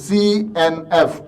CNF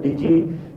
DG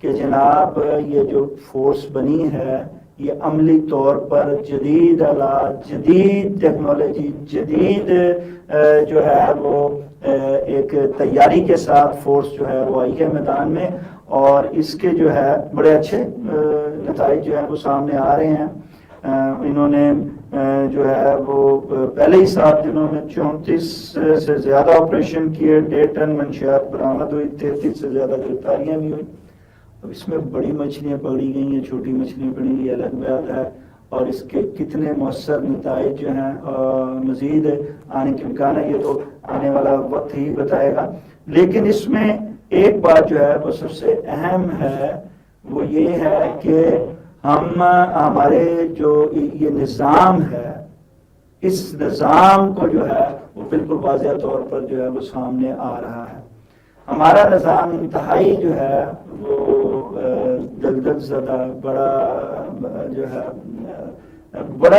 کہ جناب یہ جو فورس بنی ہے یہ عملی طور پر جدید آلات، جدید ٹیکنالوجی، جدید جو ہے وہ ایک تیاری کے ساتھ فورس جو ہے وہ آئی ہے میدان میں، اور اس کے جو ہے بڑے اچھے نتائج جو ہیں وہ سامنے آ رہے ہیں۔ انہوں نے جو ہے وہ پہلے ہی 7 دنوں میں 34 سے زیادہ آپریشن کیے، 1.5 ٹن منشیات برآمد ہوئی، 33 سے زیادہ گرفتاریاں بھی ہوئی۔ اب اس میں بڑی مچھلیاں پکڑی گئی ہیں، چھوٹی مچھلیاں پکڑی گئی، الگ بات ہے، اور اس کے کتنے مؤثر نتائج جو ہیں مزید آنے کے امکان ہے، یہ تو آنے والا وقت ہی بتائے گا۔ لیکن اس میں ایک بات جو ہے وہ سب سے اہم ہے، وہ یہ ہے کہ ہمارے جو یہ نظام ہے، اس نظام کو جو ہے وہ بالکل واضح طور پر جو ہے وہ سامنے آ رہا ہے۔ ہمارا نظام انتہائی جو ہے وہ دلدل زدہ، بڑا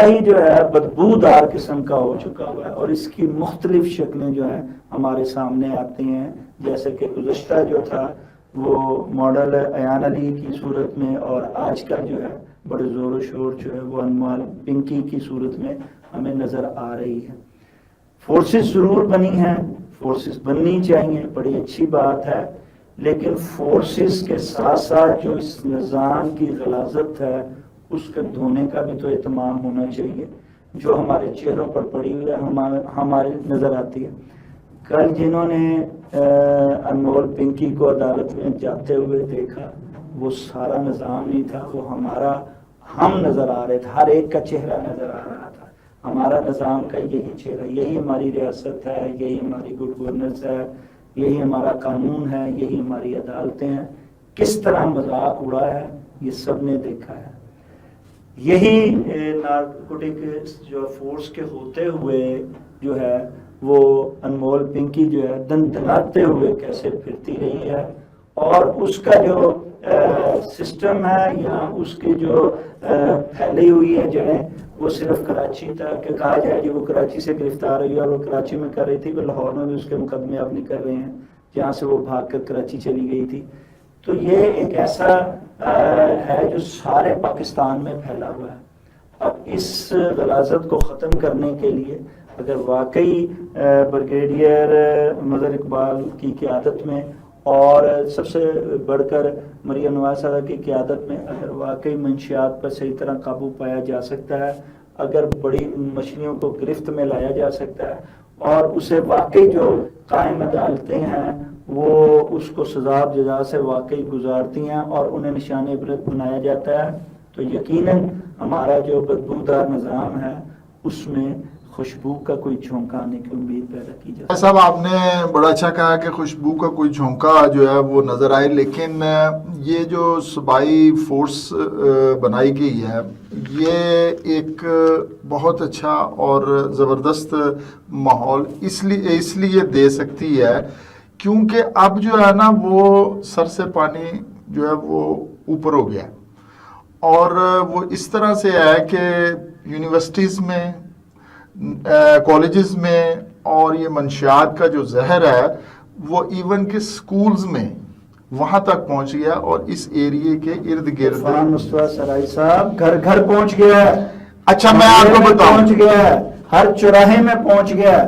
ہی جو ہے بدبودار قسم کا ہو چکا ہوا ہے، اور اس کی مختلف شکلیں جو ہیں ہمارے سامنے آتی ہیں، جیسے کہ گزشتہ جو تھا وہ ماڈل ایان علی کی صورت میں، اور آج کا جو ہے بڑے زور و شور جو ہے وہ انمول پنکی کی صورت میں ہمیں نظر آ رہی ہے۔ فورسز ضرور بنی ہیں، فورسز بننی چاہیے، بڑی اچھی بات ہے، لیکن فورسز کے ساتھ ساتھ جو اس نظام کی غلاظت ہے اس کے دھونے کا بھی تو اہتمام ہونا چاہیے، جو ہمارے چہروں پر پڑی ہوئی ہے، ہمارے نظر آتی ہے۔ کل جنہوں نے انمول پنکی کو عدالت میں جاتے ہوئے دیکھا، وہ سارا نظام نہیں تھا، وہ ہم نظر آ رہے تھے، ہر ایک کا چہرہ نظر آ رہا تھا۔ ہمارا نظام کا یہی چہرہ، یہی ہماری ریاست ہے، یہی ہماری گڈ گورننس ہے، یہی ہمارا قانون ہے، یہی ہماری عدالتیں ہیں۔ کس طرح مذاق اڑا ہے یہ سب نے دیکھا ہے۔ یہی نارکوٹک جو فورس کے ہوتے ہوئے جو ہے وہ انمول پنکی جو ہے دن دناتے ہوئے کیسے پھرتی رہی ہے، اور اس کا جو سسٹم ہے یا اس کی جو پھیلی ہوئی ہے جڑیں، وہ صرف کراچی تک کہا جائے کہ وہ کراچی سے گرفتار ہوئی، اور وہ کراچی میں کر رہی تھی، وہ لاہور میں بھی اس کے مقدمے اب نہیں کر رہے ہیں جہاں سے وہ بھاگ کر کراچی چلی گئی تھی۔ تو یہ ایک ایسا ہے جو سارے پاکستان میں پھیلا ہوا ہے۔ اب اس غلاظت کو ختم کرنے کے لیے اگر واقعی بریگیڈیئر مظہر اقبال کی قیادت میں، اور سب سے بڑھ کر مریم نواز صاحبہ کی قیادت میں اگر واقعی منشیات پر صحیح طرح قابو پایا جا سکتا ہے، اگر بڑی مچھلیوں کو گرفت میں لایا جا سکتا ہے، اور اسے واقعی جو قائم عدالتیں ہیں وہ اس کو سزا جزا سے واقعی گزارتی ہیں اور انہیں نشان عبرت بنایا جاتا ہے، تو یقیناً ہمارا جو بدبودار نظام ہے اس میں خوشبو کا کوئی جھونکا آنے کی امید پیدا کی جائے۔ صاحب آپ نے بڑا اچھا کہا کہ خوشبو کا کوئی جھونکا جو ہے وہ نظر آئے، لیکن یہ جو صوبائی فورس بنائی گئی ہے یہ ایک بہت اچھا اور زبردست ماحول اس لیے دے سکتی ہے کیونکہ اب جو ہے نا وہ سر سے پانی جو ہے وہ اوپر ہو گیا، اور وہ اس طرح سے ہے کہ یونیورسٹیز میں، کالجز میں، اور یہ منشیات کا جو زہر ہے وہ ایون کہ سکولز میں وہاں تک پہنچ گیا، اور اس ایریے کے ارد گرد عرفان مصطفیٰ سرائی صاحب گھر گھر پہنچ گیا ہے۔ اچھا میں آپ کو بتاؤں، پہنچ گیا ہے، ہر چوراہے میں پہنچ گیا ہے۔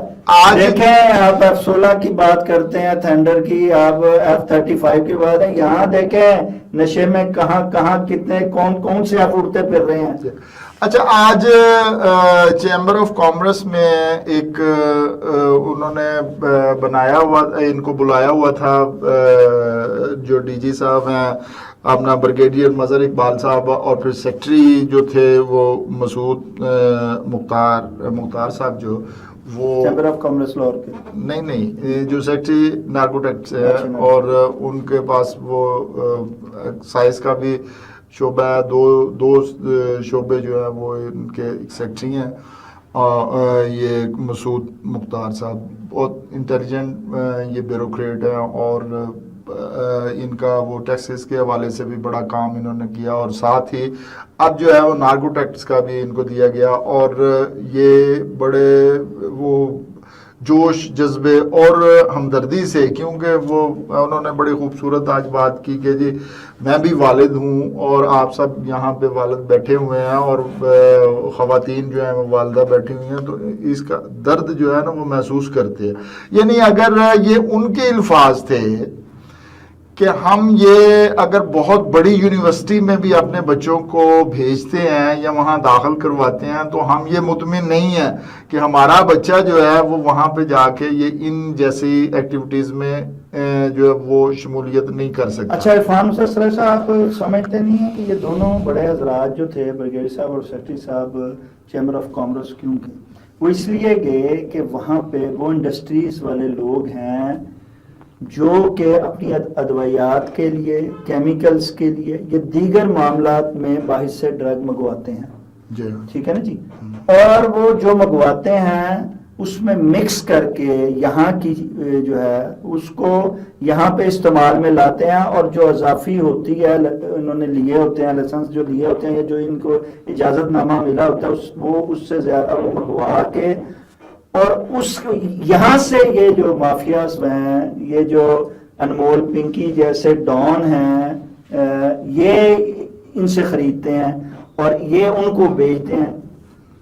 دیکھیں آپ F-16 کی بات کرتے ہیں، تھنڈر کی، آپ F-35 کی بات ہے، یہاں دیکھیں نشے میں کہاں کہاں کتنے کون سے آپ اڑتے پھر رہے ہیں۔ اچھا آج چیمبر آف کامرس میں ایک انہوں نے بنایا ہوا، ان کو بلایا ہوا تھا جو ڈی جی صاحب ہیں اپنا بریگیڈیئر مظہر اقبال صاحب، اور پھر سیکٹری جو تھے وہ مسعود مختار صاحب، جو وہ چیمبر آف کامرس لاہور کے نہیں جو سیکٹری نارکوٹکس ہے، اور ان کے پاس وہ سائز کا بھی شعبہ ہے، دو شعبے جو ہیں وہ ان کے سیکٹری ہیں، یہ مسعود مختار صاحب بہت انٹیلیجنٹ یہ بیوروکریٹ ہیں، اور ان کا وہ ٹیکسز کے حوالے سے بھی بڑا کام انہوں نے کیا، اور ساتھ ہی اب جو ہے وہ نارکو ٹیکس کا بھی ان کو دیا گیا، اور یہ بڑے وہ جوش جذبے اور ہمدردی سے، کیونکہ وہ انہوں نے بڑی خوبصورت آج بات کی کہ جی میں بھی والد ہوں اور آپ سب یہاں پہ والد بیٹھے ہوئے ہیں اور خواتین جو ہیں وہ والدہ بیٹھی ہوئی ہیں، تو اس کا درد جو ہے نا وہ محسوس کرتے ہیں. یعنی اگر یہ ان کے الفاظ تھے کہ ہم یہ اگر بہت بڑی یونیورسٹی میں بھی اپنے بچوں کو بھیجتے ہیں یا وہاں داخل کرواتے ہیں تو ہم یہ مطمئن نہیں ہیں کہ ہمارا بچہ جو ہے وہ وہاں پہ جا کے یہ ان جیسی ایکٹیویٹیز میں جو ہے وہ شمولیت نہیں کر سکتا. اچھا عرفان مسرر صاحب، آپ سمجھتے نہیں ہیں کہ یہ دونوں بڑے حضرات جو تھے، بریگیڈیئر صاحب اور سیکرٹری صاحب چیمبر آف کامرس، کیوں گئے؟ وہ اس لیے گئے کہ وہاں پہ وہ انڈسٹریز والے لوگ ہیں جو کہ اپنی ادویات کے لیے، کیمیکلز کے لیے یا دیگر معاملات میں باہر سے ڈرگ منگواتے ہیں. جی ٹھیک ہے نا جی. اور وہ جو منگواتے ہیں اس میں مکس کر کے یہاں کی جو ہے اس کو یہاں پہ استعمال میں لاتے ہیں، اور جو اضافی ہوتی ہے انہوں نے لیے ہوتے ہیں، لائسنس جو لیے ہوتے ہیں یا جو ان کو اجازت نامہ ملا ہوتا ہے وہ اس سے زیادہ وہ منگوا کے، اور اس یہاں سے یہ جو مافیاز ہیں، یہ جو انمول پنکی جیسے ڈان ہیں، یہ ان سے خریدتے ہیں اور یہ ان کو بیچتے ہیں.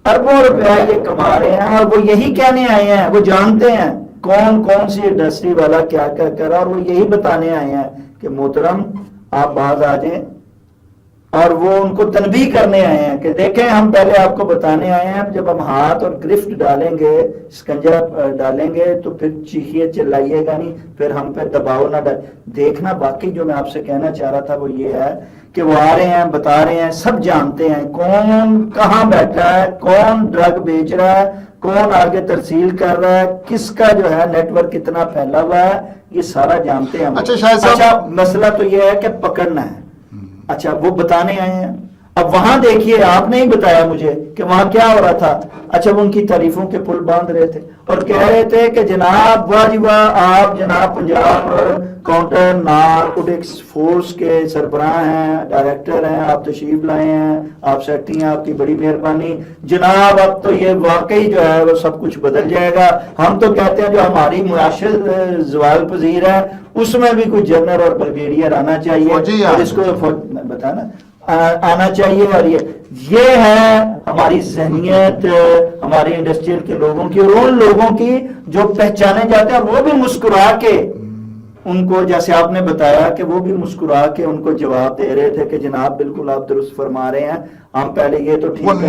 اربوں روپیہ یہ کما رہے ہیں، اور وہ یہی کہنے آئے ہیں، وہ جانتے ہیں کون کون سی انڈسٹری والا کیا کیا کرا، اور وہ یہی بتانے آئے ہیں کہ محترم آپ باز آ جائیں. اور وہ ان کو تنبیہ کرنے آئے ہیں کہ دیکھیں ہم پہلے آپ کو بتانے آئے ہیں، جب ہم ہاتھ اور گرفت ڈالیں گے، سکنجا ڈالیں گے تو پھر چیخیے چلائیے گا نہیں، پھر ہم پہ دباؤ نہ ڈال. دیکھنا باقی جو میں آپ سے کہنا چاہ رہا تھا وہ یہ ہے کہ وہ آ رہے ہیں، بتا رہے ہیں، سب جانتے ہیں کون کہاں بیٹھا ہے، کون ڈرگ بیچ رہا ہے، کون آگے ترسیل کر رہا ہے، کس کا جو ہے نیٹ ورک کتنا پھیلا ہوا ہے، یہ سارا جانتے ہیں. اچھا مسئلہ تو یہ ہے کہ پکڑنا ہے. اچھا وہ بتانے آئے ہیں. اب وہاں دیکھیے، آپ نے ہی بتایا مجھے کہ وہاں کیا ہو رہا تھا. اچھا وہ ان کی تعریفوں کے پل باندھ رہے تھے اور کہہ رہے تھے کہ جناب واہ جی واہ، آپ جناب پنجاب کاؤنٹر نارکوٹکس فورس کے سربراہ ہیں، ڈائریکٹر ہیں، آپ تشریف لائے ہیں، آپ سیکرٹری ہیں، آپ کی بڑی مہربانی جناب. اب تو یہ واقعی جو ہے وہ سب کچھ بدل جائے گا. ہم تو کہتے ہیں جو ہماری معاشر زوال پذیر ہے اس میں بھی کوئی جنرل اور بریگیڈیئر آنا چاہیے، اور اس کو بتانا آنا چاہیے. اور یہ ہے ہماری ذہنیت ہماری انڈسٹریل کے لوگوں کی، اور ان لوگوں کی جو پہچانے جاتے ہیں، وہ بھی مسکرا کے ان کو، جیسے آپ نے بتایا کہ وہ بھی مسکرا کے ان کو جواب دے رہے تھے کہ جناب بالکل آپ درست فرما رہے ہیں، ہم پہلے یہ تو ٹھیک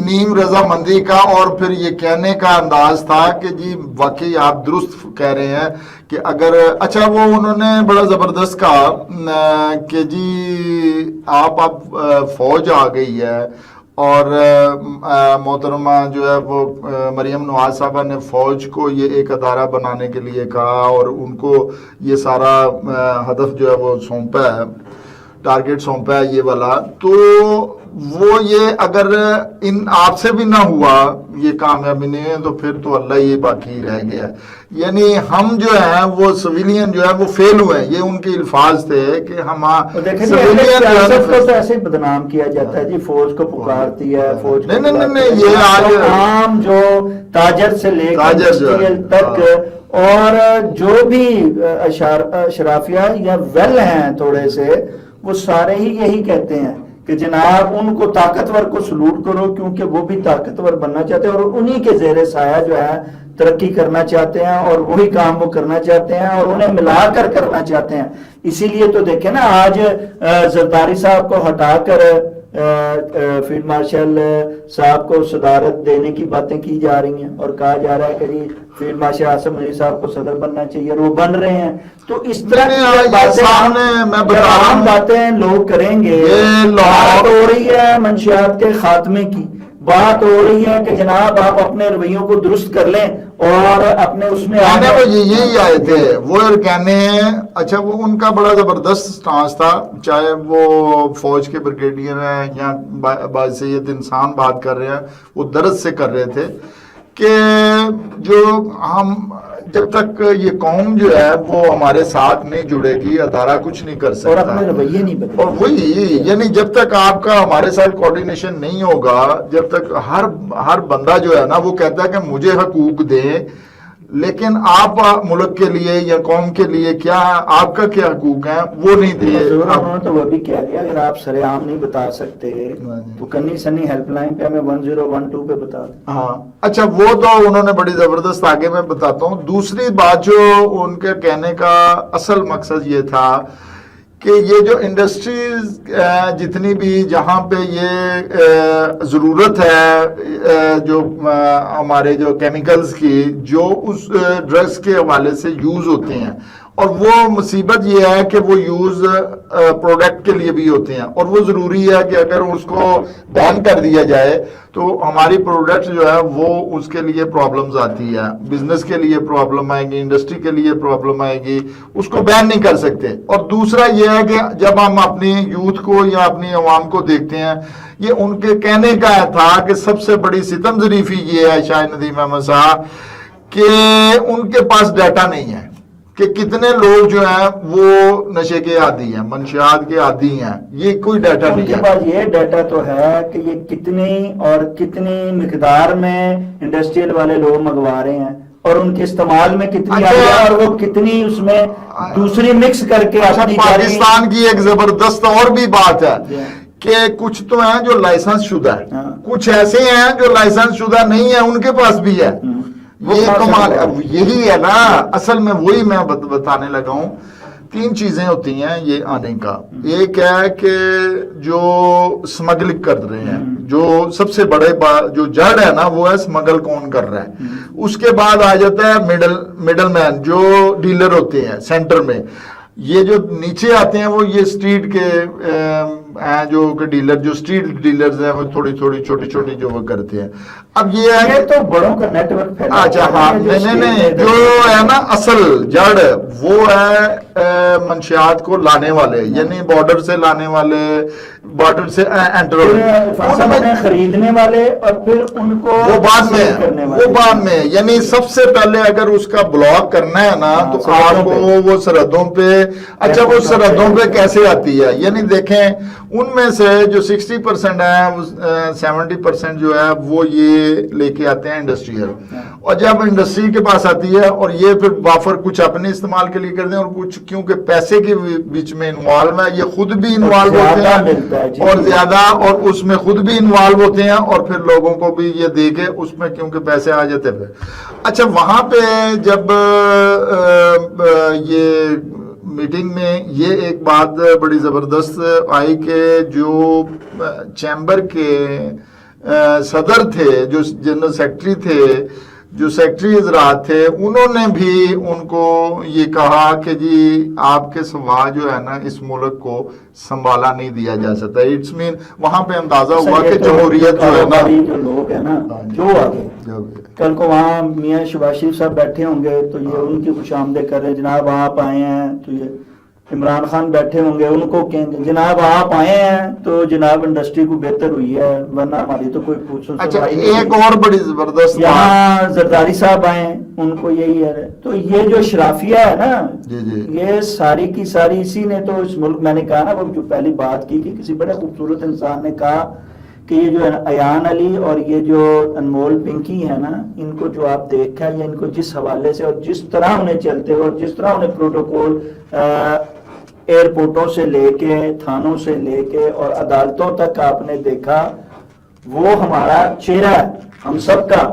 نیم رضامندی کا اور پھر یہ کہنے کا انداز تھا کہ جی واقعی آپ درست کہہ رہے ہیں کہ اگر اچھا وہ انہوں نے بڑا زبردست کہا کہ جی آپ اب فوج آ گئی ہے، اور محترمہ جو ہے وہ مریم نواز صاحبہ نے فوج کو یہ ایک ادارہ بنانے کے لیے کہا اور ان کو یہ سارا ہدف جو ہے وہ سونپا ہے، ٹارگٹ سونپا ہے یہ والا. تو وہ یہ اگر ان آپ سے بھی نہ ہوا یہ کامیابی نہیں ہے تو پھر تو اللہ یہ باقی رہ گیا. یعنی ہم جو ہیں وہ سویلین جو ہے وہ فیل ہوئے ہیں، یہ ان کے الفاظ تھے کہ ہم سیاست کو تو ایسے بدنام کیا جاتا ہے جی، فوج کو پکارتی ہے، فوج نہیں یہ آج عام جو تاجر سے لے کر تک اور جو بھی اشرافیہ یا ویل ہیں تھوڑے سے، وہ سارے ہی یہی کہتے ہیں کہ جناب ان کو طاقتور کو سلوٹ کرو، کیونکہ وہ بھی طاقتور بننا چاہتے ہیں اور انہی کے زیر سایہ جو ہے ترقی کرنا چاہتے ہیں، اور وہی کام وہ کرنا چاہتے ہیں اور انہیں ملا کر کرنا چاہتے ہیں. اسی لیے تو دیکھیں نا آج زرداری صاحب کو ہٹا کر فیلڈ مارشل صاحب کو صدارت دینے کی باتیں کی جا رہی ہیں، اور کہا جا رہا ہے کہ جی فیلڈ مارشل عاصم علی صاحب کو صدر بننا چاہیے، اور وہ بن رہے ہیں. تو اس طرح کی باتیں لوگ کریں گے. بات ہو رہی ہے منشیات کے خاتمے کی، بات ہو رہی ہے کہ جناب آپ اپنے رویوں کو درست کر لیں اور اپنے اس میں وہ یہی آئے تھے وہ کہنے ہیں. اچھا وہ ان کا بڑا زبردست سٹانس تھا، چاہے وہ فوج کے بریگیڈیئر ہیں یا باحثیت انسان بات کر رہے ہیں، وہ درد سے کر رہے تھے کہ جو ہم جب تک یہ قوم جو ہے وہ ہمارے ساتھ نہیں جڑے گی ادارہ کچھ نہیں کر سکتا، اور اپنے رویے نہیں بدلے. اور وہی یعنی جب تک آپ کا ہمارے ساتھ کوارڈینیشن نہیں ہوگا، جب تک ہر بندہ جو ہے نا وہ کہتا ہے کہ مجھے حقوق دیں، لیکن آپ ملک کے لیے یا قوم کے لیے کیا آپ کا کیا حقوق ہیں وہ نہیں دیے انہوں نے تو وہ بھی کہہ دیا اگر آپ سر عام نہیں بتا سکتے تو کنی سنی ہیلپ لائن پہ ہمیں 1012 پہ بتا دیں. ہاں اچھا وہ تو انہوں نے بڑی زبردست آگے میں بتاتا ہوں. دوسری بات جو ان کے کہنے کا اصل مقصد یہ تھا کہ یہ جو انڈسٹریز جتنی بھی جہاں پہ یہ ضرورت ہے جو ہمارے جو کیمیکلز کی جو اس ڈرگز کے حوالے سے یوز ہوتے ہیں اور وہ مصیبت یہ ہے کہ وہ یوز پروڈکٹ کے لیے بھی ہوتے ہیں اور وہ ضروری ہے کہ اگر اس کو بین کر دیا جائے تو ہماری پروڈکٹ جو ہے وہ اس کے لیے پرابلمز آتی ہے, بزنس کے لیے پرابلم آئے گی, انڈسٹری کے لیے پرابلم آئے گی, اس کو بین نہیں کر سکتے. اور دوسرا یہ ہے کہ جب ہم اپنی یوتھ کو یا اپنی عوام کو دیکھتے ہیں, یہ ان کے کہنے کا تھا کہ سب سے بڑی ستم ظریفی یہ ہے شاہ ندیم احمد صاحب کہ ان کے پاس ڈیٹا نہیں ہے کہ کتنے لوگ جو ہیں وہ نشے کے عادی ہیں, منشیات کے عادی ہیں, یہ کوئی ڈیٹا نہیں ہے. ان کے پاس یہ ڈیٹا تو ہے کہ یہ کتنی اور کتنی مقدار میں انڈسٹریل والے لوگ منگوا رہے ہیں اور ان کے استعمال میں کتنی آئی ہے اور وہ کتنی اس میں دوسری مکس کر کے. پاکستان کی ایک زبردست اور بھی بات ہے کہ کچھ تو ہیں جو لائسنس شدہ ہے, کچھ ایسے ہیں جو لائسنس شدہ نہیں ہے, ان کے پاس بھی ہے. یہ کمال یہی ہے نا, اصل میں وہی میں بتانے لگا ہوں. 3 چیزیں ہوتی ہیں یہ آنے کا. ایک ہے کہ جو سمگلنگ کر رہے ہیں, جو سب سے بڑے جو جڑ ہے نا وہ ہے سمگل کون کر رہا ہے. اس کے بعد آ جاتا ہے میڈل مین جو ڈیلر ہوتے ہیں سینٹر میں. یہ جو نیچے آتے ہیں وہ یہ سٹریٹ کے ہیں جو کہ ڈیلر, جو سٹریٹ ڈیلرز ہیں وہ تھوڑی چھوٹی چھوٹی جو وہ کرتے ہیں. اب یہ ہے تو بڑوں کا نیٹ ورک پھیلا. اچھا ہاں نہیں جو ہے نا اصل جڑ وہ ہے منشیات کو لانے والے, یعنی بارڈر سے لانے والے, بارڈر سے انٹر خریدنے والے اور پھر ان کو وہ بعد میں یعنی سب سے پہلے اگر اس کا بلاک کرنا ہے نا تو آپ کو وہ سرحدوں پہ. اچھا وہ سرحدوں پہ کیسے آتی ہے, یعنی دیکھیں ان میں سے جو 60% ہے 70% جو ہے وہ یہ لے کے آتے ہیں انڈسٹریل, اور جب انڈسٹری کے پاس آتی ہے اور یہ پھر وافر کچھ اپنے استعمال کے لیے کرتے ہیں اور کچھ کیونکہ پیسے کے بیچ میں انوالو ہے, یہ خود بھی انوالو ہوتے ہیں اور زیادہ, اور اس میں خود بھی انوالو ہوتے ہیں اور پھر لوگوں کو بھی یہ دے کے اس میں کیونکہ پیسے آ جاتے ہیں. اچھا وہاں پہ جب یہ میٹنگ میں یہ ایک بات بڑی زبردست آئی کہ جو چیمبر کے صدر تھے, جو جنرل سیکرٹری تھے, جو سیکرٹری حضرات تھے, انہوں نے بھی ان کو یہ کہا کہ جی آپ کے سوا جو ہے نا اس ملک کو سنبھالا نہیں دیا جا سکتا. اٹس مین وہاں پہ اندازہ ہوا کہ جمہوریت جو ہے نا, جو لوگ ہیں نا جو آگے کل کو وہاں میاں شہباز شریف صاحب بیٹھے ہوں گے تو یہ ان کی خوش آمدید کر رہے ہیں, جناب آپ آئے ہیں. تو یہ عمران خان بیٹھے ہوں گے, ان کو کہیں گے جناب آپ آئے ہیں تو جناب انڈسٹری کو بہتر ہوئی ہے, ورنہ ہماری تو کوئی پوچھو. اچھا ایک اور بڑی زبردست یہاں زرداری صاحب آئے ہیں, ان کو یہی ہے. تو یہ جو شرافیہ ہے نا یہ ساری کی ساری اسی نے تو اس ملک, میں نے کہا نا وہ جو پہلی بات کی کہ کسی بڑے خوبصورت انسان نے کہا کہ یہ جو ایان علی اور یہ جو انمول پنکی ہے نا, ان کو جو آپ دیکھا یا ان کو جس حوالے سے اور جس طرح انہیں چلتے اور جس طرح انہیں پروٹوکول ایئرپورٹوں سے لے کے, تھانوں سے لے کے اور عدالتوں تک آپ نے دیکھا, وہ ہمارا چہرہ ہے ہم سب کا,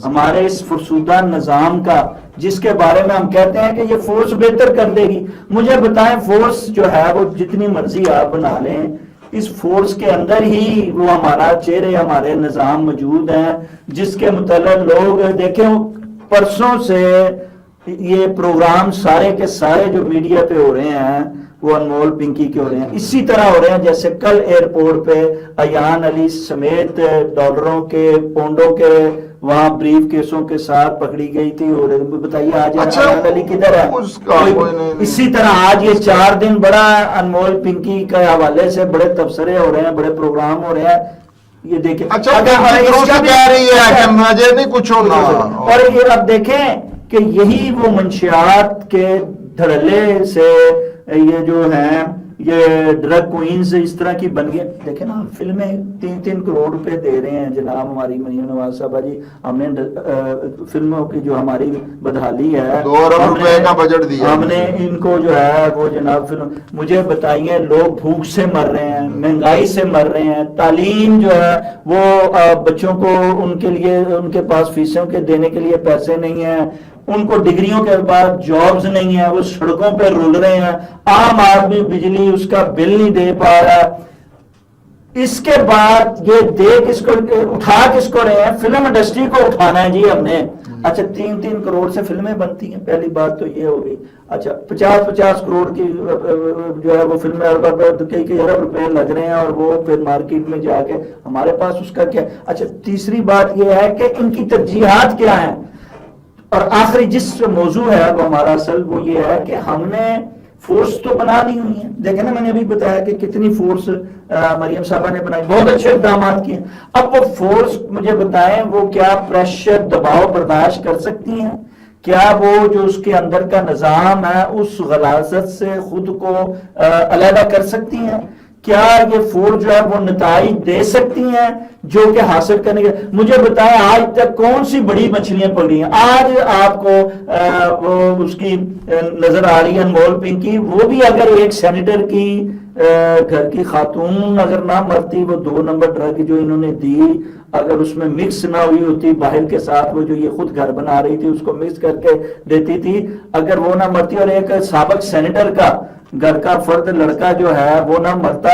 ہمارے اس فرسودہ نظام کا, جس کے بارے میں ہم کہتے ہیں کہ یہ فورس بہتر کر دے گی. مجھے بتائیں فورس جو ہے وہ جتنی مرضی آپ بنا لیں, اس فورس کے اندر ہی وہ ہمارا چہرے, ہمارے نظام موجود ہیں جس کے متعلق لوگ دیکھیں. پرسوں سے یہ پروگرام سارے کے سارے جو میڈیا پہ ہو رہے ہیں وہ انمول پنکی کے ہو رہے ہیں, اسی طرح ہو رہے ہیں جیسے کل ایئرپورٹ پہ ایان علی سمیت ڈالروں کے, پونڈوں کے وہاں بریف کیسوں کے ساتھ پکڑی گئی تھی. اور بتائیے آج ایان علی کدھر ہے؟ اسی طرح آج یہ 4 دن بڑا انمول پنکی کے حوالے سے بڑے تبصرے ہو رہے ہیں, بڑے پروگرام ہو رہے ہیں. یہ دیکھیں اور یہ اب دیکھیں کہ یہی وہ منشیات کے دھڑلے سے یہ جو ہیں یہ ڈرگ کوئنز اس طرح کی بن گئی. دیکھیں نا فلمیں 3-3 کروڑ روپے دے رہے ہیں جناب ہماری مریم نواز صاحبہ جی. ہم نے فلموں کی جو ہماری بدحالی ہے 2 ارب روپے کا بجٹ دیا ہم نے ان کو جو ہے وہ جناب فلم. مجھے بتائیے لوگ بھوک سے مر رہے ہیں, مہنگائی سے مر رہے ہیں, تعلیم جو ہے وہ بچوں کو ان کے لیے ان کے پاس فیسوں کے دینے کے لیے پیسے نہیں ہیں, ان کو ڈگریوں کے بعد جابز نہیں ہیں, وہ سڑکوں پہ رول رہے ہیں, عام آدمی بجلی اس کا بل نہیں دے پا رہا. اس کے بعد یہ دے کس کو, اٹھا کس کو رہے ہیں؟ فلم انڈسٹری کو اٹھانا ہے جی ہم نے. اچھا 3-3 کروڑ سے فلمیں بنتی ہیں, پہلی بات تو یہ ہو گئی. اچھا 50-50 کروڑ کی جو ہے وہ فلمیں کئی ارب روپے لگ رہے ہیں اور وہ پھر مارکیٹ میں جا کے ہمارے پاس اس کا کیا. اچھا تیسری بات یہ ہے کہ ان کی ترجیحات کیا ہیں. اور آخری جس موضوع ہے وہ ہمارا اصل وہ یہ ہے کہ ہم نے فورس تو بنا لی ہوئی ہیں. دیکھیں نا میں نے ابھی بتایا کہ کتنی فورس مریم صاحبہ نے بنائی, بہت اچھے اقدامات کیے. اب وہ فورس مجھے بتائیں وہ کیا پریشر دباؤ برداشت کر سکتی ہیں؟ کیا وہ جو اس کے اندر کا نظام ہے اس غلاظت سے خود کو علیحدہ کر سکتی ہیں؟ کیا یہ فورس جو ہے وہ نتائج دے سکتی ہیں جو کہ حاصل کرنے کے؟ مجھے بتائیں آج تک کون سی بڑی مچھلیاں پکڑی ہیں؟ آج آپ کو وہ اس کی نظر آ رہی ہے انمول پنکی, وہ بھی اگر ایک سینیٹر کی گھر کی خاتون اگر نہ مرتی, وہ 2 نمبر ڈرگ جو انہوں نے دی اگر اس میں مکس نہ ہوئی ہوتی باہر کے ساتھ, وہ جو یہ خود گھر بنا رہی تھی اس کو مکس کر کے دیتی تھی, اگر وہ نہ مرتی اور ایک سابق سینیٹر کا گھر کا فرد لڑکا جو ہے وہ نہ مرتا,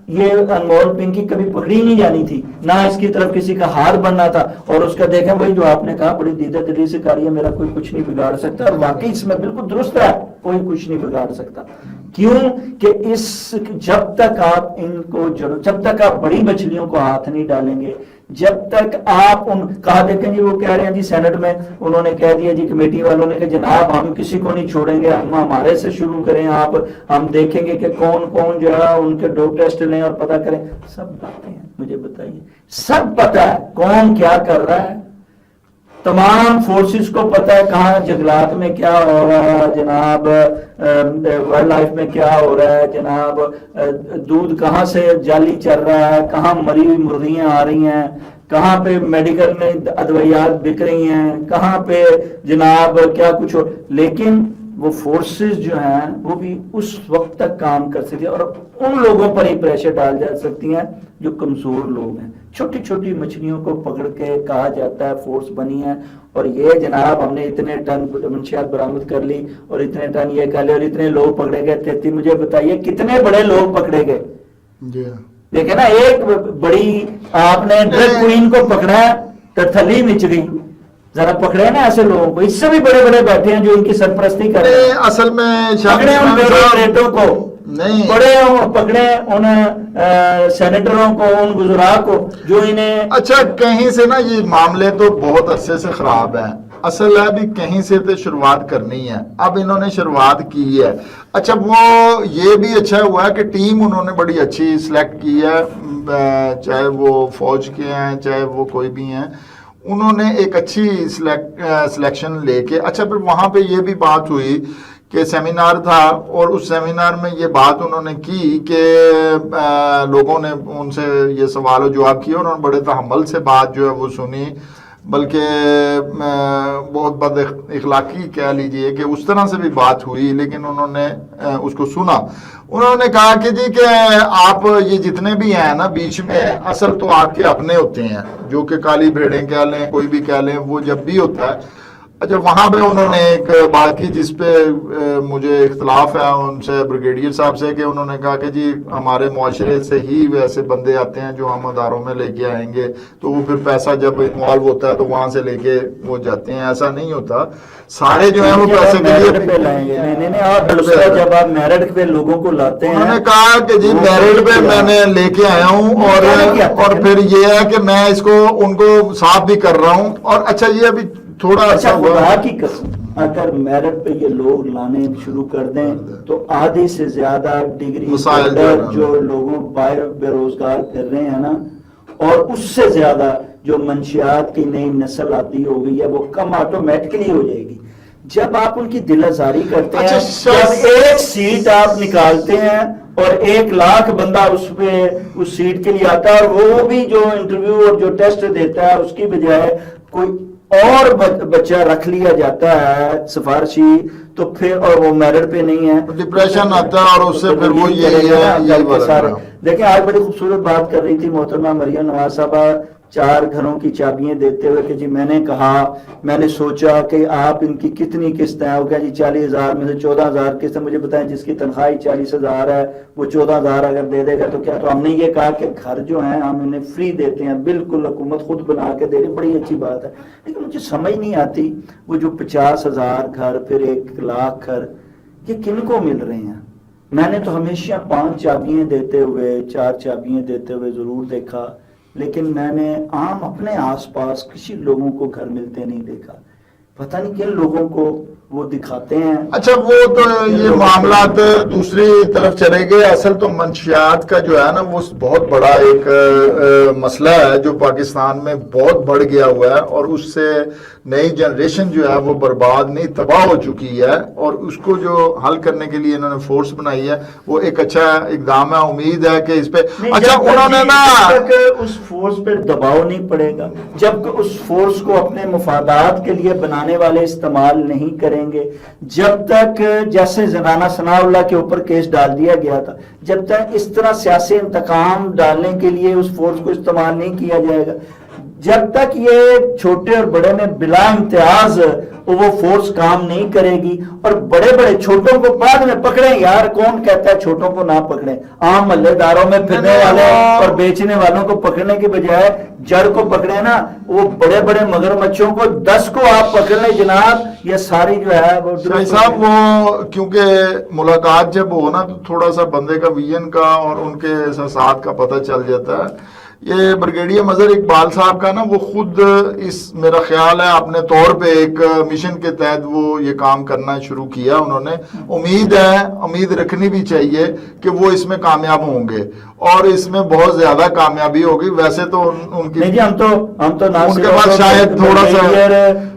یہ انمول پنکی کبھی پکڑی نہیں جانی تھی, نہ اس کی طرف کسی کا ہاتھ بننا تھا. اور اس کا دیکھیں وہی جو آپ نے کہا بڑی دیدہ دلی سے کاری ہے, میرا کوئی کچھ نہیں بگاڑ سکتا, اور واقعی اس میں بالکل درست ہے, کوئی کچھ نہیں بگاڑ سکتا. کیوں کہ جب تک آپ ان کو جب تک آپ بڑی مچھلیوں کو ہاتھ نہیں ڈالیں گے, جب تک آپ ان کہا دیکھیں جی وہ کہہ رہے ہیں جی سینٹ میں انہوں نے کہہ دیا جی کمیٹی والوں نے کہ جناب ہم کسی کو نہیں چھوڑیں گے, ہم ہمارے سے شروع کریں, آپ ہم دیکھیں گے کہ کون کون جو ہے ان کے ڈوپ ٹیسٹ لیں اور پتہ کریں. سب باتیں ہیں, مجھے بتائیے سب پتہ ہے کون کیا کر رہا ہے, تمام فورسز کو پتہ ہے کہاں جنگلات میں کیا ہو رہا ہے جناب, وائلڈ لائف میں کیا ہو رہا ہے جناب, دودھ کہاں سے جعلی چل رہا ہے, کہاں مری ہوئی مرغیاں آ رہی ہیں, کہاں پہ میڈیکل میں ادویات بک رہی ہیں, کہاں پہ جناب کیا کچھ ہو. لیکن وہ فورسز جو ہیں وہ بھی اس وقت تک کام کر سکتی ہیں اور ان لوگوں پر ہی پریشر ڈال جا سکتی ہیں جو کمزور لوگ ہیں. چھوٹی چھوٹی مچھلیوں کو پکڑ کے کہا جاتا ہے فورس بنی ہے, اور یہ جناب ہم نے اتنے ٹن منشیات برآمد کر لی اور اتنے ٹن یہ کر لے اور اتنے لوگ پکڑے گئے تھے. مجھے بتائیے کتنے بڑے لوگ پکڑے گئے؟ دیکھیں نا ایک بڑی آپ نے ڈرگ کوئین کو پکڑا تو تھلی مچ گئی, ذرا پکڑے نا ایسے لوگوں کو, اس سے بھی بڑے بڑے بیٹھے ہیں جو ان کی سرپرستی کر رہے ہیں. اصل میں پکڑے ان بیوروکریٹوں کو, نہیں پکڑے ان سینیٹروں کو, ان گزراء کو جو انہیں. اچھا کہیں سے نا یہ معاملے تو بہت عرصے سے خراب ہیں, اصل ہے بھی کہیں سے تو شروعات کرنی ہے. اب انہوں نے شروعات کی ہے. اچھا وہ یہ بھی اچھا ہوا ہے کہ ٹیم انہوں نے بڑی اچھی سلیکٹ کی ہے, چاہے وہ فوج کے ہیں چاہے وہ کوئی بھی ہیں, انہوں نے ایک اچھی سلیکشن لے کے. اچھا پھر وہاں پہ یہ بھی بات ہوئی کہ سیمینار تھا اور اس سیمینار میں یہ بات انہوں نے کی کہ لوگوں نے ان سے یہ سوال و جواب کیا, انہوں نے بڑے تحمل سے بات جو ہے وہ سنی, بلکہ بہت بد اخلاقی کہہ لیجئے کہ اس طرح سے بھی بات ہوئی, لیکن انہوں نے اس کو سنا. انہوں نے کہا کہ جی کہ آپ یہ جتنے بھی ہیں نا بیچ میں, اصل تو آپ کے اپنے ہوتے ہیں, جو کہ کالی بھیڑیں کہہ لیں کوئی بھی کہہ لیں, وہ جب بھی ہوتا ہے. اچھا وہاں پہ انہوں نے ایک بات کی جس پہ مجھے اختلاف ہے ان سے, بریگیڈیئر صاحب سے, کہ انہوں نے کہا کہ جی ہمارے معاشرے سے ہی ویسے بندے آتے ہیں جو ہم اداروں میں لے کے آئیں گے, تو وہ پھر پیسہ جب انوالو ہوتا ہے تو وہاں سے لے کے وہ جاتے ہیں. ایسا نہیں ہوتا, سارے جو ہیں وہ پیسے کے لیے لائیں گے. جب آپ میرٹ پہ لوگوں کو لاتے ہیں, انہوں نے کہا کہ جی میرٹ پہ میں نے لے کے آیا ہوں اور پھر یہ ہے کہ میں اس کو ان کو صاف بھی کر رہا ہوں. اور اچھا یہ ابھی تھوڑا اچھا خدا کی قسم اگر میرٹ پہ یہ لوگ لانے شروع کر دیں تو آدھی سے زیادہ ڈگری جو لوگوں باہر بے روزگار پھر رہے ہیں نا, اور اس سے زیادہ جو منشیات کی نئی نسل آتی ہو گئی ہے وہ کم آٹومیٹکلی ہو جائے گی. جب آپ ان کی دل آزاری کرتے ہیں, جب ایک سیٹ آپ نکالتے ہیں اور 1 لاکھ بندہ اس سیٹ کے لیے آتا ہے، اور وہ بھی جو انٹرویو اور جو ٹیسٹ دیتا ہے اس کی بجائے کوئی اور بچہ رکھ لیا جاتا ہے سفارشی، تو پھر اور وہ میرٹ پہ نہیں ہے، ڈپریشن آتا ہے، اور اس سے پھر وہ یہی ہے دیکھیں آج بڑی خوبصورت بات کر رہی تھی محترمہ مریم نواز صاحبہ 4 گھروں کی چابیاں دیتے ہوئے کہ جی میں نے کہا، میں نے سوچا کہ آپ ان کی کتنی قسطیں ہیں، وہ کہا جی 40,000 میں سے 14,000 قسطیں، مجھے بتائیں جس کی تنخواہ 40,000 ہے وہ 14,000 اگر دے دے گا تو کیا؟ تو ہم نے یہ کہا کہ گھر جو ہیں ہم انہیں فری دیتے ہیں، بالکل حکومت خود بنا کے دے رہی، بڑی اچھی بات ہے، لیکن مجھے سمجھ نہیں آتی وہ جو 50,000 گھر پھر 1 لاکھ گھر یہ کن کو مل رہے ہیں؟ میں نے تو ہمیشہ 5 چابیاں دیتے ہوئے 4 چابیاں دیتے ہوئے ضرور دیکھا، لیکن میں نے عام اپنے آس پاس کسی لوگوں کو گھر ملتے نہیں دیکھا، پتہ نہیں کن لوگوں کو وہ دکھاتے ہیں۔ اچھا وہ تو یہ معاملات دوسری طرف چلے گئے، اصل تو منشیات کا جو ہے نا وہ بہت بڑا ایک مسئلہ ہے جو پاکستان میں بہت بڑھ گیا ہوا ہے، اور اس سے نئی جنریشن جو ہے وہ برباد نہیں تباہ ہو چکی ہے، اور اس کو جو حل کرنے کے لیے انہوں نے فورس بنائی ہے وہ ایک اچھا اقدام ہے، امید ہے کہ اس پہ اچھا انہوں نے نا اس فورس پہ دباؤ نہیں پڑے گا جب کہ اس فورس کو اپنے مفادات کے لیے بنانے والے استعمال نہیں کریں گے، جب تک جیسے زنانہ ثناء اللہ کے اوپر کیس ڈال دیا گیا تھا، جب تک اس طرح سیاسی انتقام ڈالنے کے لیے اس فورس کو استعمال نہیں کیا جائے گا، جب تک یہ چھوٹے اور بڑے میں بلا امتیاز وہ فورس کام نہیں کرے گی، اور بڑے بڑے چھوٹوں کو بعد میں پکڑیں، یار کون کہتا ہے چھوٹوں کو نہ پکڑیں؟ عام محلے داروں میں پھرنے والے اور بیچنے والوں کو پکڑنے کی بجائے جڑ کو پکڑیں نا، وہ بڑے بڑے مگرمچھوں کو 10 کو آپ پکڑ لیں جناب، یہ ساری جو ہے وہ صاحب وہ کیونکہ ملاقات جب ہو نا تو تھوڑا سا بندے کا ویژن کا اور ان کے احساسات کا پتہ چل جاتا ہے۔ یہ بریگیڈیئر مظہر اقبال صاحب کا نا وہ خود اس میرا خیال ہے اپنے طور پہ ایک مشن کے تحت وہ یہ کام کرنا شروع کیا انہوں نے، امید ہے، امید رکھنی بھی چاہیے کہ وہ اس میں کامیاب ہوں گے، اور اس میں بہت زیادہ کامیابی ہوگی۔ ویسے تو ان کی نہیں ہم تو ان کے بعد شاید تھوڑا سا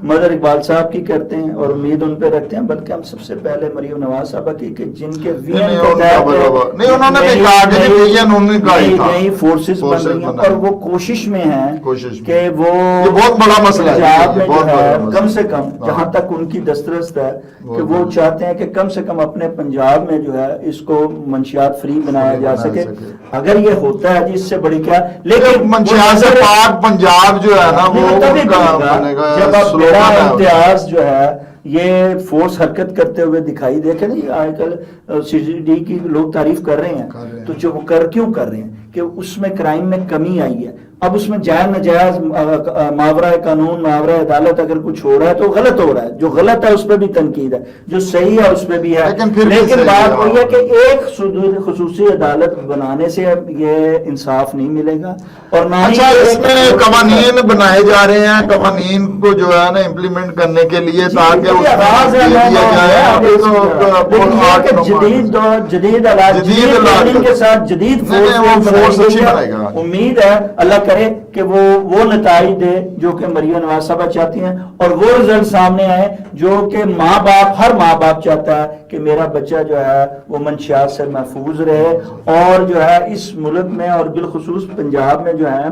مظہر اقبال صاحب کی کرتے ہیں اور امید ان پہ رکھتے ہیں، بلکہ ہم سب سے پہلے مریم نواز صاحبہ کی کہ جن کے نہیں انہوں نے بھی کہا کہ ویژن انہوں نے کہا ہی تھا، نئی فورسز بن رہی ہیں اور وہ کوشش میں ہیں کہ وہ یہ بہت بڑا مسئلہ ہے، کم سے کم جہاں تک ان کی دسترس ہے کہ وہ چاہتے ہیں کہ کم سے کم اپنے پنجاب میں جو ہے اس کو منشیات فری بنایا جا سکے۔ اگر یہ ہوتا ہے جس سے بڑی کیا، لیکن منشیات سے پاک پنجاب جو ہے نا وہ بنے گا، جب اب بڑا امتیاز جو ہے یہ فورس حرکت کرتے ہوئے دکھائی دے کہ نہیں آج کل سی سی ڈی کی لوگ تعریف کر رہے ہیں، تو جو وہ کیوں کر رہے ہیں کہ اس میں کرائم میں کمی آئی ہے، اب اس میں جائز ناجائز ماورائے قانون ماورائے عدالت اگر کچھ ہو رہا ہے تو غلط ہو رہا ہے، جو غلط ہے اس پہ بھی تنقید ہے، جو صحیح ہے اس پہ بھی ہے، لیکن بات وہی ہے کہ ایک خصوصی عدالت بنانے سے یہ انصاف نہیں ملے گا، اور نہ ہی اس میں قوانین بنائے جا رہے ہیں، قوانین کو جو ہے نا امپلیمنٹ کرنے کے لیے تاکہ جدید کے ساتھ جدید فورس امید ہے اللہ کرے کہ وہ نتائج دے جو کہ مریم نواز صاحبہ چاہتی ہیں، اور وہ رزلٹ سامنے آئے جو کہ ہر ماں باپ چاہتا ہے کہ میرا بچہ جو ہے وہ منشیات سے محفوظ رہے، اور جو ہے اس ملک میں اور بالخصوص پنجاب میں جو ہے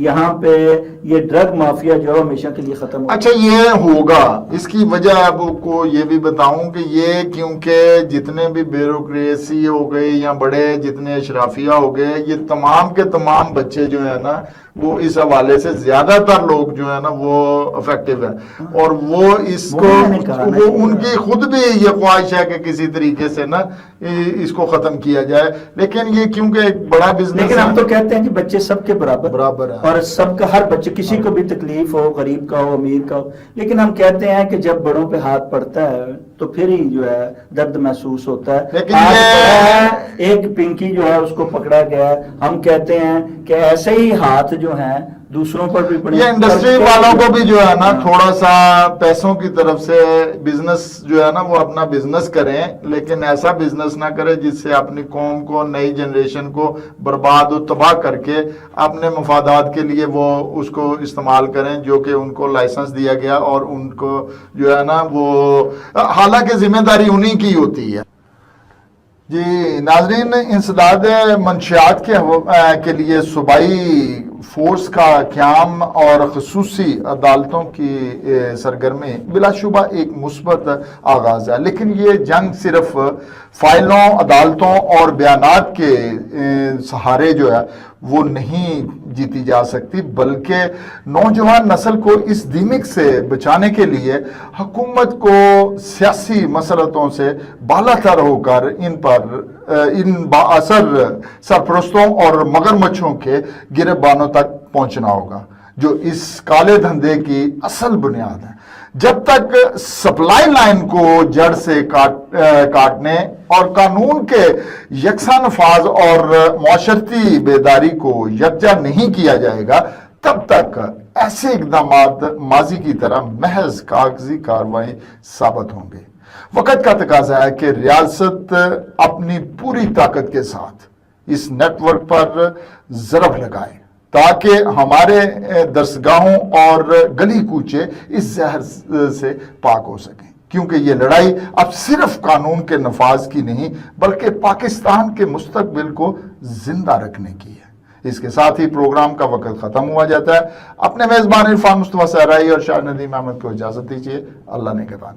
یہاں پہ یہ ڈرگ مافیا جو ہے ہمیشہ کے لیے ختم ہو۔ اچھا یہ ہوگا، اس کی وجہ آپ کو یہ بھی بتاؤں کہ یہ کیونکہ جتنے بھی بیوروکریسی ہو گئے یا بڑے جتنے اشرافیہ ہو گئے، یہ تمام کے تمام بچے جو ہے نا وہ اس حوالے سے زیادہ تر لوگ جو ہے نا وہ افیکٹو ہیں، اور وہ اس کو وہ ان کی خود بھی یہ خواہش ہے کہ کسی طریقے سے نا اس کو ختم کیا جائے، لیکن یہ کیونکہ ایک بڑا بزنس، لیکن ہم تو کہتے ہیں کہ بچے سب کے برابر ہیں، اور سب کا، ہر بچے کسی کو بھی تکلیف ہو، غریب کا ہو امیر کا ہو، لیکن ہم کہتے ہیں کہ جب بڑوں پہ ہاتھ پڑتا ہے تو پھر ہی جو ہے درد محسوس ہوتا ہے۔ لیکن ایک پنکی جو ہے اس کو پکڑا گیا ہے، ہم کہتے ہیں کہ ایسے ہی ہاتھ جو ہیں دوسروں پر بھی پڑے، یہ انڈسٹری والوں کو بھی جو ہے نا تھوڑا سا پیسوں کی طرف سے بزنس جو ہے نا وہ اپنا بزنس کریں، لیکن ایسا بزنس نہ کرے جس سے اپنی قوم کو، نئی جنریشن کو برباد و تباہ کر کے اپنے مفادات کے لیے وہ اس کو استعمال کریں، جو کہ ان کو لائسنس دیا گیا، اور ان کو جو ہے نا وہ حالانکہ ذمہ داری انہی کی ہوتی ہے۔ جی ناظرین، انسداد منشیات کے لیے صوبائی فورس کا قیام اور خصوصی عدالتوں کی سرگرمی بلا شبہ ایک مثبت آغاز ہے، لیکن یہ جنگ صرف فائلوں، عدالتوں اور بیانات کے سہارے جو ہے وہ نہیں جیتی جا سکتی، بلکہ نوجوان نسل کو اس دیمک سے بچانے کے لیے حکومت کو سیاسی مسلطوں سے بالاتر ہو کر ان بااثر سرپرستوں اور مگرمچھوں کے گربانوں تک پہنچنا ہوگا، جو اس کالے دھندے کی اصل بنیاد ہے۔ جب تک سپلائی لائن کو جڑ سے کاٹنے اور قانون کے یکساں نفاذ اور معاشرتی بیداری کو یکجا نہیں کیا جائے گا، تب تک ایسے اقدامات ماضی کی طرح محض کاغذی کارروائی ثابت ہوں گے۔ وقت کا تقاضا ہے کہ ریاست اپنی پوری طاقت کے ساتھ اس نیٹ ورک پر ضرب لگائے تاکہ ہمارے درسگاہوں اور گلی کوچے اس زہر سے پاک ہو سکیں، کیونکہ یہ لڑائی اب صرف قانون کے نفاذ کی نہیں بلکہ پاکستان کے مستقبل کو زندہ رکھنے کی ہے۔ اس کے ساتھ ہی پروگرام کا وقت ختم ہوا جاتا ہے۔ اپنے میزبان عرفان مصطفیٰ صحرائی اور شاہ ندیم احمد کو اجازت دیجیے۔ اللہ نگہبان۔